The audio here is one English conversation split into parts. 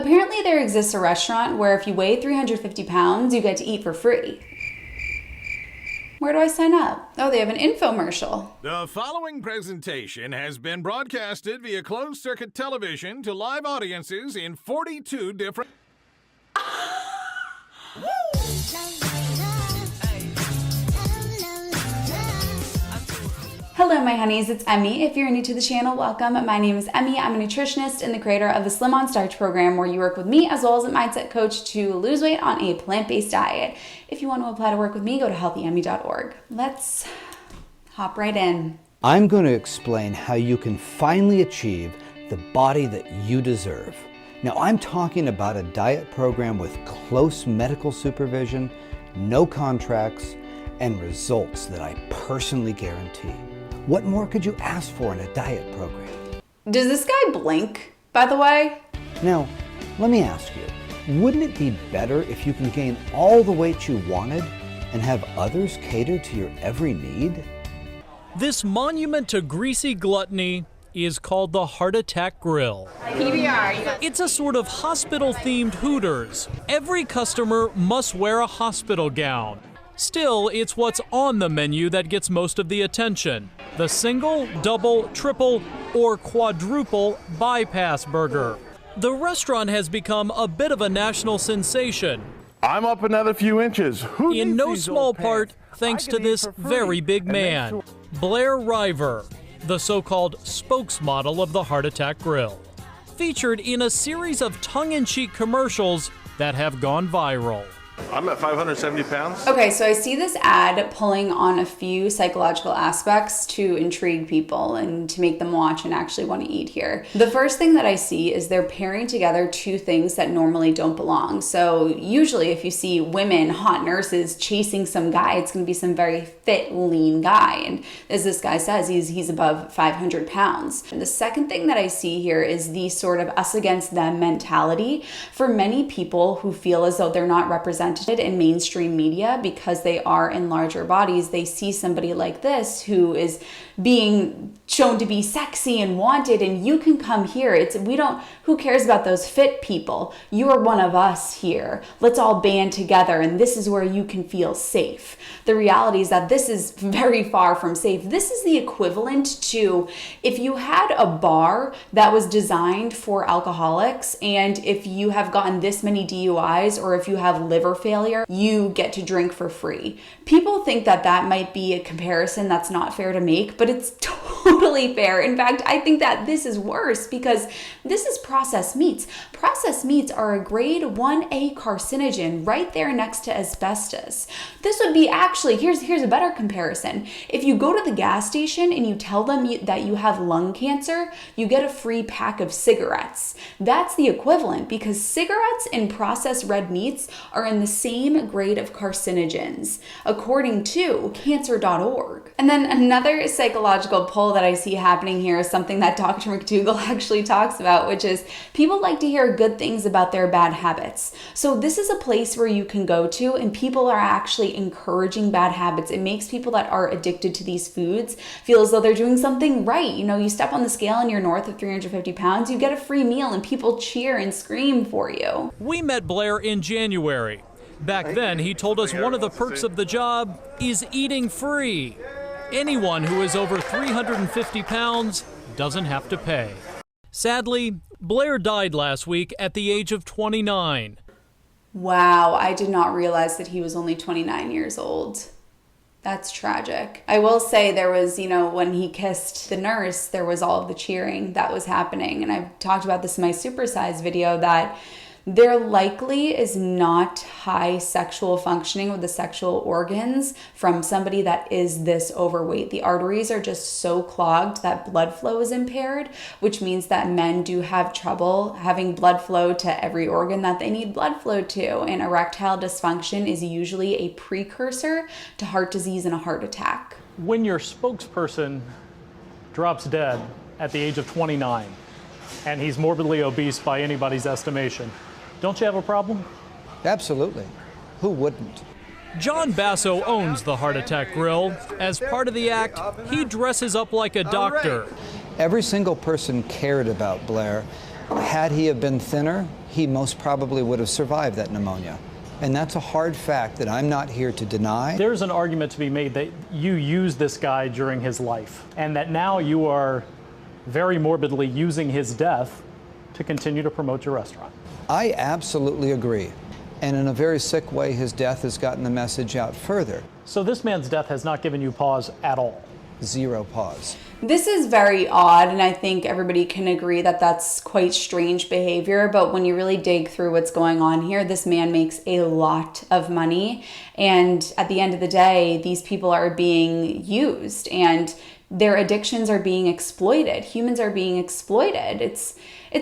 Apparently there exists a restaurant where if you weigh 350 pounds, you get to eat for free. Where do I sign up? Oh, they have an infomercial. The following presentation has been broadcasted via closed-circuit television to live audiences in 42 different... Hello, my honeys, it's Emmy. If you're new to the channel, welcome. My name is Emmy. I'm a nutritionist and the creator of the Slim on Starch program, where you work with me as well as a mindset coach to lose weight on a plant-based diet. If you want to apply to work with me, go to healthyemmy.org. Let's hop right in. I'm going to explain how you can finally achieve the body that you deserve. Now, I'm talking about a diet program with close medical supervision, no contracts, and results that I personally guarantee. What more could you ask for in a diet program? Does this guy blink, by the way? Now, let me ask you, wouldn't it be better if you can gain all the weight you wanted and have others cater to your every need? This monument to greasy gluttony is called the Heart Attack Grill. It's a sort of hospital-themed Hooters. Every customer must wear a hospital gown. Still, it's what's on the menu that gets most of the attention. The single, double, triple, or quadruple bypass burger. The restaurant has become a bit of a national sensation. I'm up another few inches. In no small part, thanks to this very big man, Blair River, the so-called spokesmodel of the Heart Attack Grill. Featured in a series of tongue-in-cheek commercials that have gone viral. I'm at 570 pounds. Okay, so I see this ad pulling on a few psychological aspects to intrigue people and to make them watch and actually want to eat here. The first thing that I see is they're pairing together two things that normally don't belong. So usually if you see women, hot nurses chasing some guy, it's going to be some very fit, lean guy. And as this guy says, he's above 500 pounds. And the second thing that I see here is the sort of us against them mentality for many people who feel as though they're not represented in mainstream media because they are in larger bodies. They see somebody like this who is being shown to be sexy and wanted, and you can come here. Who cares about those fit people? You are one of us here. Let's all band together, and this is where you can feel safe. The reality is that this is very far from safe. This is the equivalent to if you had a bar that was designed for alcoholics, and if you have gotten this many DUIs or if you have liver failure, you get to drink for free. People think that that might be a comparison that's not fair to make, but it's totally fair. In fact, I think that this is worse because this is processed meats. Processed meats are a grade 1A carcinogen right there next to asbestos. This would be actually, here's a better comparison. If you go to the gas station and you tell them that you have lung cancer, you get a free pack of cigarettes. That's the equivalent because cigarettes and processed red meats are in the same grade of carcinogens, according to cancer.org. And then another psychological pull that I see happening here is something that Dr. McDougall actually talks about, which is people like to hear good things about their bad habits. So this is a place where you can go to and people are actually encouraging bad habits. It makes people that are addicted to these foods feel as though they're doing something right. You know, you step on the scale and you're north of 350 pounds, you get a free meal and people cheer and scream for you. We met Blair in January. Back then, he told us one of the perks of the job is eating free. Anyone who is over 350 pounds doesn't have to pay. Sadly, Blair died last week at the age of 29. Wow, I did not realize that he was only 29 years old. That's tragic. I will say there was, when he kissed the nurse, there was all of the cheering that was happening. And I've talked about this in my supersize video that there likely is not high sexual functioning with the sexual organs from somebody that is this overweight. The arteries are just so clogged that blood flow is impaired, which means that men do have trouble having blood flow to every organ that they need blood flow to. And erectile dysfunction is usually a precursor to heart disease and a heart attack. When your spokesperson drops dead at the age of 29, and he's morbidly obese by anybody's estimation, don't you have a problem? Absolutely. Who wouldn't? John Basso owns the Heart Attack Grill. As part of the act, he dresses up like a doctor. Every single person cared about Blair Had he have been thinner, he most probably would have survived that pneumonia. And that's a hard fact that I'm not here to deny. There's an argument to be made that you used this guy during his life, and that now you are very morbidly using his death to continue to promote your restaurant. I absolutely agree. And in a very sick way, his death has gotten the message out further. So this man's death has not given you pause at all? Zero pause. This is very odd, and I think everybody can agree that that's quite strange behavior, but when you really dig through what's going on here, this man makes a lot of money, and at the end of the day, these people are being used, and their addictions are being exploited. Humans are being exploited. It's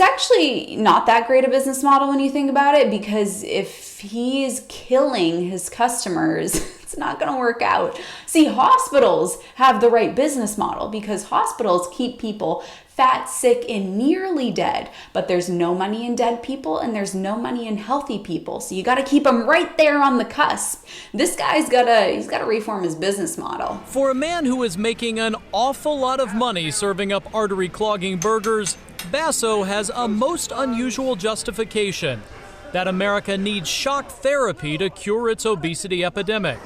actually not that great a business model when you think about it, because if he's killing his customers, it's not going to work out. See, hospitals have the right business model because hospitals keep people fat, sick, and nearly dead. But there's no money in dead people and there's no money in healthy people. So you got to keep them right there on the cusp. This guy's got to reform his business model. For a man who is making an awful lot of money serving up artery clogging burgers, Basso has a most unusual justification that America needs shock therapy to cure its obesity epidemic.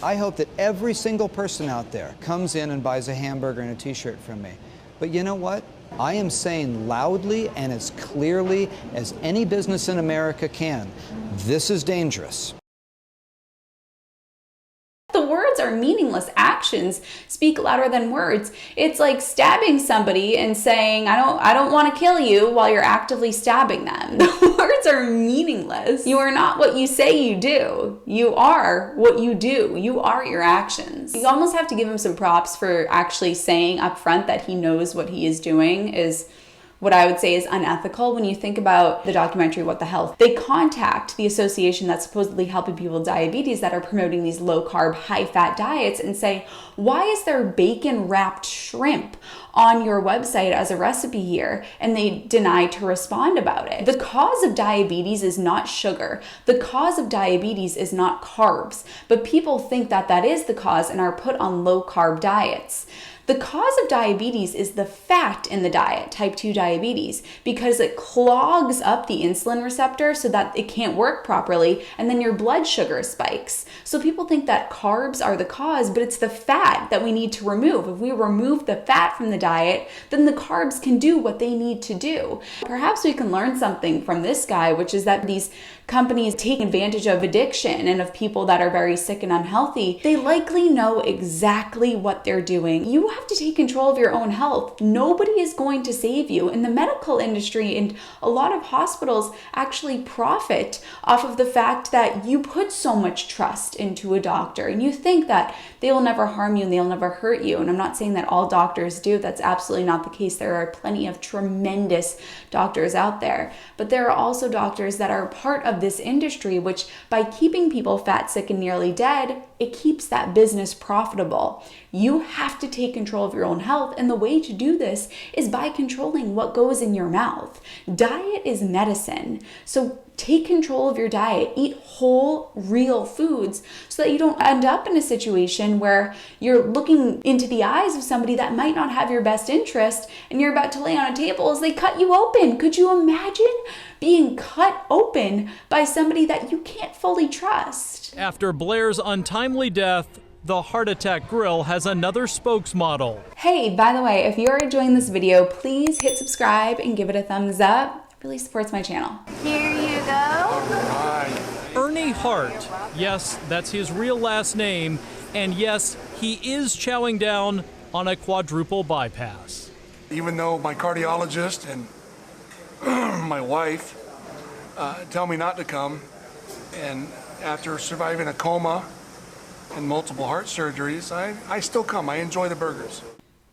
I hope that every single person out there comes in and buys a hamburger and a t-shirt from me. But you know what? I am saying loudly and as clearly as any business in America can, this is dangerous. The words are meaningless. Actions speak louder than words. It's like stabbing somebody and saying, I don't want to kill you while you're actively stabbing them. The words are meaningless. You are not what you say you do. You are what you do. You are your actions. You almost have to give him some props for actually saying up front that he knows what he is doing is what I would say is unethical. When you think about the documentary, What the Health, they contact the association that's supposedly helping people with diabetes that are promoting these low carb, high fat diets and say, why is there bacon wrapped shrimp on your website as a recipe here? And they deny to respond about it. The cause of diabetes is not sugar. The cause of diabetes is not carbs, but people think that that is the cause and are put on low carb diets. The cause of diabetes is the fat in the diet, type 2 diabetes, because it clogs up the insulin receptor so that it can't work properly, and then your blood sugar spikes. So people think that carbs are the cause, but it's the fat that we need to remove. If we remove the fat from the diet, then the carbs can do what they need to do. Perhaps we can learn something from this guy, which is that these companies take advantage of addiction and of people that are very sick and unhealthy. They likely know exactly what they're doing. You have to take control of your own health. Nobody is going to save you. In the medical industry and a lot of hospitals actually profit off of the fact that you put so much trust into a doctor and you think that they will never harm you and they'll never hurt you. And I'm not saying that all doctors do. That's absolutely not the case. There are plenty of tremendous doctors out there, but there are also doctors that are part of this industry, which by keeping people fat, sick, and nearly dead, it keeps that business profitable. You have to take control of your own health, and the way to do this is by controlling what goes in your mouth. Diet is medicine, so take control of your diet. Eat whole, real foods so that you don't end up in a situation where you're looking into the eyes of somebody that might not have your best interest and you're about to lay on a table as they cut you open. Could you imagine being cut open by somebody that you can't fully trust? After Blair's untimely death, the Heart Attack Grill has another spokesmodel. Hey, by the way, if you're enjoying this video, please hit subscribe and give it a thumbs up. It really supports my channel. Here you go. Ernie Hart. Yes, that's his real last name. And yes, he is chowing down on a quadruple bypass. Even though my cardiologist and my wife tell me not to come, and after surviving a coma and multiple heart surgeries, I still come. I enjoy the burgers.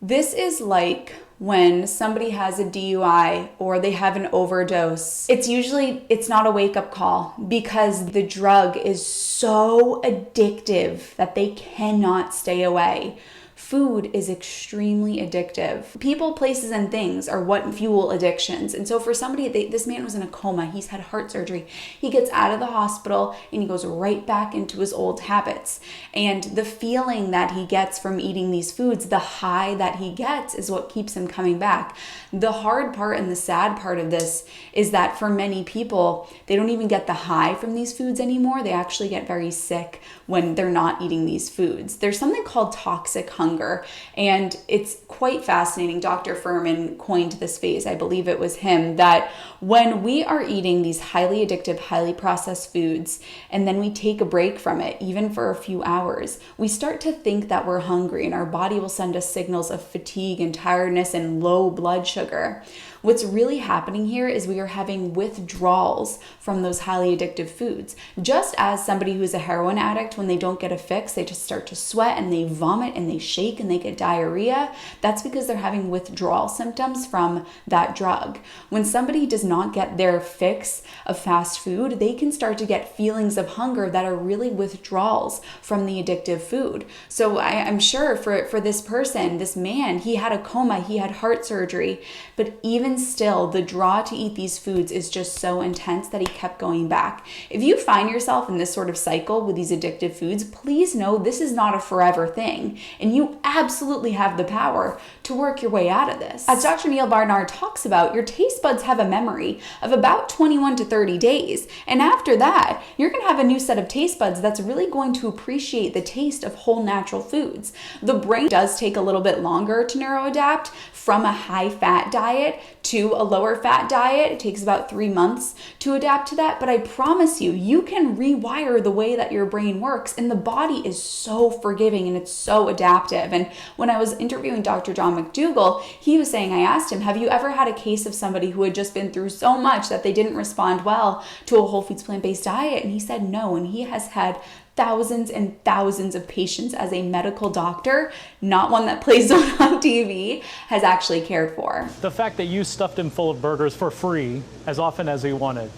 This is like when somebody has a DUI or they have an overdose. It's not a wake-up call because the drug is so addictive that they cannot stay away. Food is extremely addictive. People, places, and things are what fuel addictions. And so for somebody, this man was in a coma. He's had heart surgery. He gets out of the hospital and he goes right back into his old habits. And the feeling that he gets from eating these foods, the high that he gets, is what keeps him coming back. The hard part and the sad part of this is that for many people, they don't even get the high from these foods anymore. They actually get very sick when they're not eating these foods. There's something called toxic hunger, and it's quite fascinating. Dr. Furman coined this phrase, I believe it was him, that when we are eating these highly addictive, highly processed foods, and then we take a break from it, even for a few hours, we start to think that we're hungry, and our body will send us signals of fatigue and tiredness and low blood sugar. What's really happening here is we are having withdrawals from those highly addictive foods. Just as somebody who's a heroin addict, when they don't get a fix, they just start to sweat and they vomit and they shake and they get diarrhea. That's because they're having withdrawal symptoms from that drug. When somebody does not get their fix of fast food, they can start to get feelings of hunger that are really withdrawals from the addictive food. So I'm sure for this person, this man, he had a coma, he had heart surgery, but even still, the draw to eat these foods is just so intense that he kept going back. If you find yourself in this sort of cycle with these addictive foods, please know this is not a forever thing, and you absolutely have the power to work your way out of this. As Dr. Neil Barnard talks about, your taste buds have a memory of about 21 to 30 days, and after that, you're going to have a new set of taste buds that's really going to appreciate the taste of whole natural foods. The brain does take a little bit longer to neuroadapt from a high-fat diet to a lower fat diet. It takes about 3 months to adapt to that, but I promise you, you can rewire the way that your brain works, and the body is so forgiving and it's so adaptive. And when I was interviewing Dr. John McDougall, he was saying, I asked him, have you ever had a case of somebody who had just been through so much that they didn't respond well to a whole foods plant-based diet? And he said no, and he has had thousands and thousands of patients as a medical doctor, not one that plays on TV, has actually cared for. The fact that you stuffed him full of burgers for free as often as he wanted,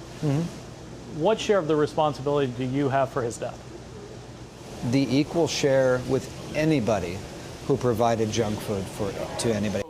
what share of the responsibility do you have for his death? The equal share with anybody who provided junk food to anybody.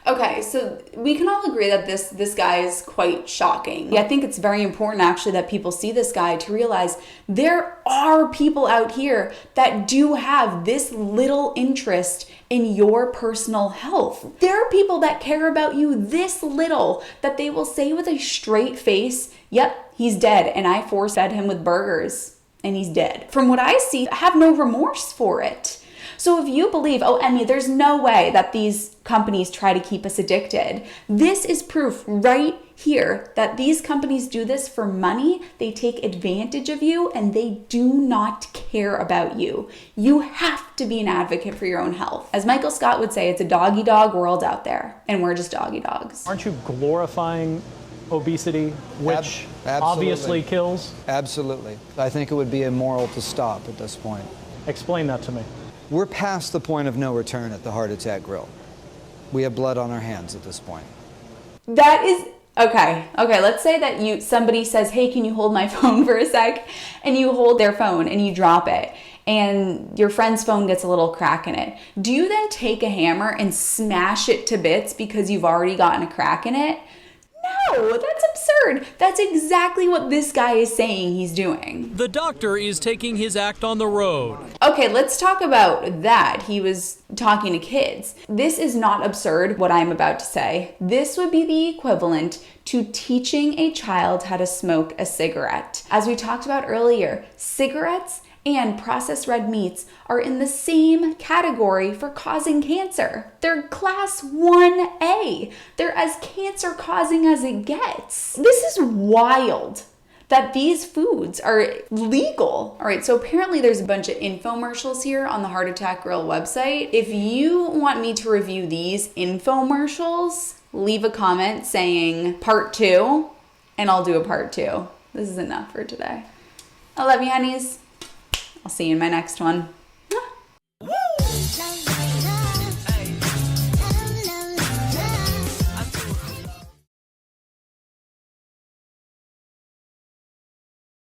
Okay, so we can all agree that this guy is quite shocking. I think it's very important actually that people see this guy to realize there are people out here that do have this little interest in your personal health. There are people that care about you this little that they will say with a straight face, yep, he's dead, and I force-fed him with burgers and he's dead. From what I see, I have no remorse for it. So if you believe, oh, Emmy, there's no way that these companies try to keep us addicted, this is proof right here that these companies do this for money. They take advantage of you and they do not care about you. You have to be an advocate for your own health. As Michael Scott would say, it's a dog-eat-dog world out there, and we're just dog-eat-dogs. Aren't you glorifying obesity, which obviously kills? Absolutely. I think it would be immoral to stop at this point. Explain that to me. We're past the point of no return at the Heart Attack Grill. We have blood on our hands at this point. That is okay. Let's say that somebody says, "Hey, can you hold my phone for a sec?" And you hold their phone and you drop it, and your friend's phone gets a little crack in it. Do you then take a hammer and smash it to bits because you've already gotten a crack in it? No, that's absurd. That's exactly what this guy is saying he's doing. The doctor is taking his act on the road. Okay, let's talk about that. He was talking to kids. This is not absurd, what I'm about to say. This would be the equivalent to teaching a child how to smoke a cigarette. As we talked about earlier, cigarettes and processed red meats are in the same category for causing cancer. They're class 1A. They're as cancer causing as it gets. This is wild that these foods are legal. All right, so apparently there's a bunch of infomercials here on the Heart Attack Grill website. If you want me to review these infomercials, leave a comment saying part 2, and I'll do a part 2. This is enough for today. I love you, honeys. I'll see you in my next one.